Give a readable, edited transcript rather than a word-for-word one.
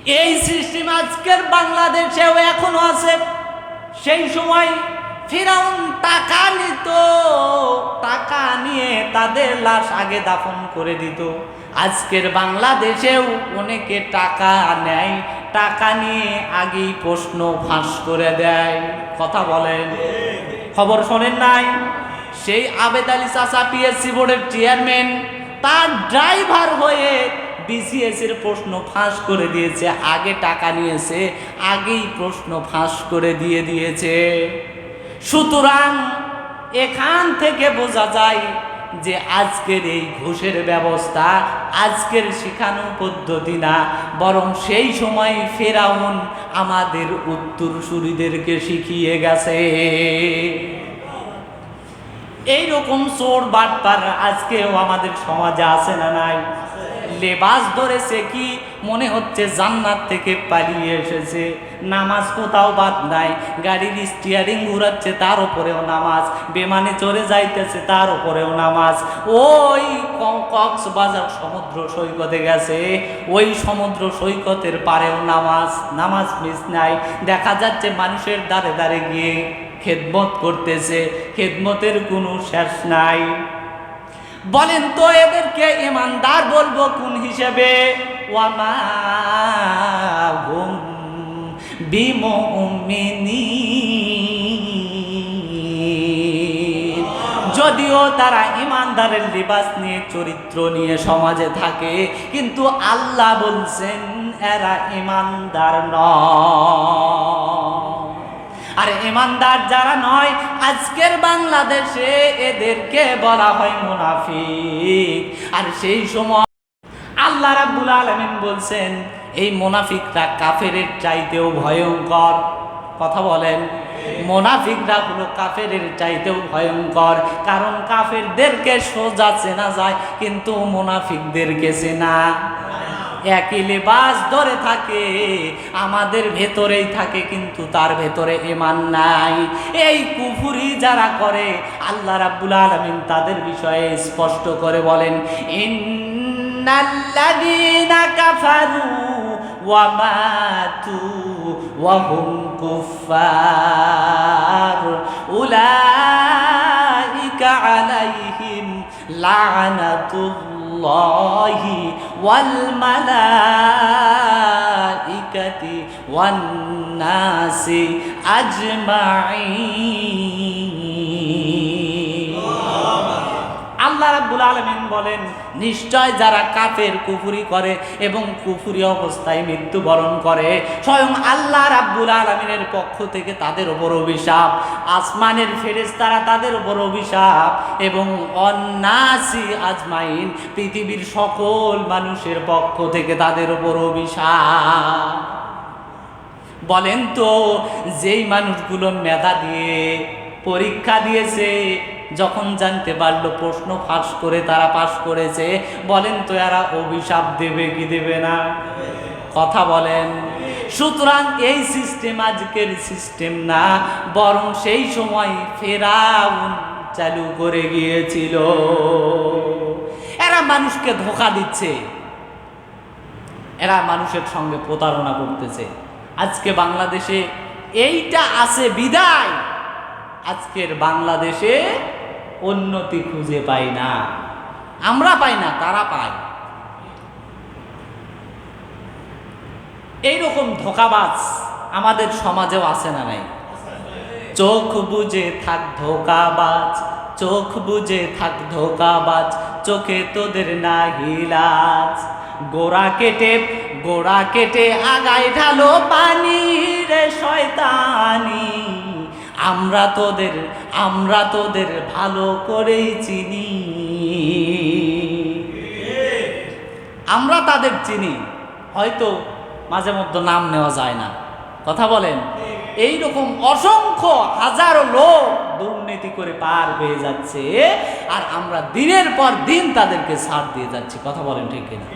এই সিস্টেম আজকের বাংলাদেশেও এখনো আছে। সেই সময় ফিরাউন টাকা নিত, টাকা নিয়ে তাদের লাশ আগে দাফন করে দিত। আজকের বাংলাদেশেও অনেকে টাকা নেয়, টাকা নিয়ে আগেই প্রশ্ন ফাঁস করে দেয়। কথা বলেন, খবর শোনেন নাই? সেই আবেদ আলী চাচা পিএসসি বোর্ডের চেয়ারম্যান, তার ড্রাইভার হয়ে বিসিএস এর প্রশ্ন ফাঁস করে দিয়েছে। আগে টাকা নিয়েছে, আগেই প্রশ্ন ফাঁস করে দিয়েছে। সুতরাং এখান থেকে বোঝা যায় যে আজকের এই ঘুষের ব্যবস্থা আজকের শিখানো পদ্ধতি না, বরং সেই সময় ফেরাউন আমাদের উত্তরসূরিদেরকে শিখিয়ে গেছে। এইরকম চোর বাটপার আজকেও আমাদের সমাজে আছে না নাই? লেবাস ধরেছে কি মনে হচ্ছে জান্নাত থেকে পালিয়ে এসেছে। নামাজ কোথাও বাদ নাই, গাড়ির স্টিয়ারিং ঘুরাচ্ছে তার উপরেও নামাজ, বিমানে চড়ে যাইতেছে তার উপরেও নামাজ। ওই কক্সবাজার সমুদ্র সৈকতে গেছে, ওই সমুদ্র সৈকতের পারেও নামাজ, নামাজ মিস নাই। দেখা যাচ্ছে মানুষের দ্বারে দ্বারে গিয়ে খেদমত করতেছে, খেদমতের কোনো শেষ নাই। বলেন তো এদেরকে ইমানদার বলবো কোন হিসেবে? ওয়ামা হুম বিমুমিনিন। যদিও তারা ইমানদারের লিবাস নিয়ে, চরিত্র নিয়ে সমাজে থাকে, কিন্তু আল্লাহ বলছেন এরা ইমানদার নয়। আর ইমানদার যারা নয় আজকের বাংলাদেশে এদেরকে বলা হয় মুনাফিক। আর সেই সময় আল্লাহ রাব্বুল আলামিন বলছেন এই মুনাফিকরা কাফেরের চাইতেও ভয়ঙ্কর। কথা বলেন, মুনাফিকরা হলো কাফেরের চাইতেও ভয়ঙ্কর। কারণ কাফেরদেরকে সোজা চেনা যায়, কিন্তু মুনাফিকদেরকে চেনা। একই লেবাস ধরে থাকে, আমাদের ভেতরেই থাকে, কিন্তু তার ভেতরে ঈমান নাই। এই কুফরি যারা করে আল্লাহ রাব্বুল আলামিন তাদের বিষয়ে স্পষ্ট করে বলেন, ইন্নাল্লাযীনা কাফারু ওয়া মাতু ওয়া হুম কুফফার উলাইকা আলাইহিম লা'নাতুল্লাহি ওয়াল মালাইকাতি ওয়ান নাসি আজমাইন। আল্লাহ রাব্বুল আলামিন বলেন, নিশ্চয় যারা কাফের, কুফরি করে এবং কুফরি অবস্থায় মৃত্যুবরণ করে, স্বয়ং আল্লাহ রাব্বুল আলামিনের পক্ষ থেকে তাদের উপর অভিশাপ, আসমানের ফেরেশতারা তাদের উপর অভিশাপ, এবং অন্নাসি আজমাইন, পৃথিবীর সকল মানুষের পক্ষ থেকে তাদের উপর অভিশাপ। বলেন তো, যেই মানুষগুলো মেধা দিয়ে পরীক্ষা দিয়েছে, যখন জানতে পারলো প্রশ্ন ফাঁস করে তারা পাস করেছে, বলেন তো এরা অভিশাপ দেবে কি দেবে না? কথা বলেন। সুতরাং এই সিস্টেম আজকের সিস্টেম না, বরং সেই সময় ফেরাউন চালু করে গিয়েছিল। এরা মানুষকে ধোঁকা দিচ্ছে, এরা মানুষের সঙ্গে প্রতারণা করতেছে। আজকে বাংলাদেশে এইটা আছে বিদায় আজকের বাংলাদেশে উন্নতি খুঁজে পাই না। আমরা পাই না, তারা পায়। এইরকম ধোঁকাবাজ আমাদের সমাজেও আছে না নাই? চোখ বুজে থাক ধোঁকাবাজ, চোখ বুজে থাক ধোঁকাবাজ, চোখে তোদের নাহি লাজ। গোড়া কেটে আগায় ঢালো পানি রে শয়তানি। আমরা তোদের ভালো করেই চিনি, আমরা তাদের চিনি, হয়তো মাঝে মধ্যে নাম নেওয়া যায় না। কথা বলেন। এইরকম অসংখ্য হাজারো লোক দুর্নীতি করে পার পেয়ে যাচ্ছে, আর আমরা দিনের পর দিন তাদেরকে ছাড় দিয়ে যাচ্ছি। কথা বলেন ঠিক কিনা?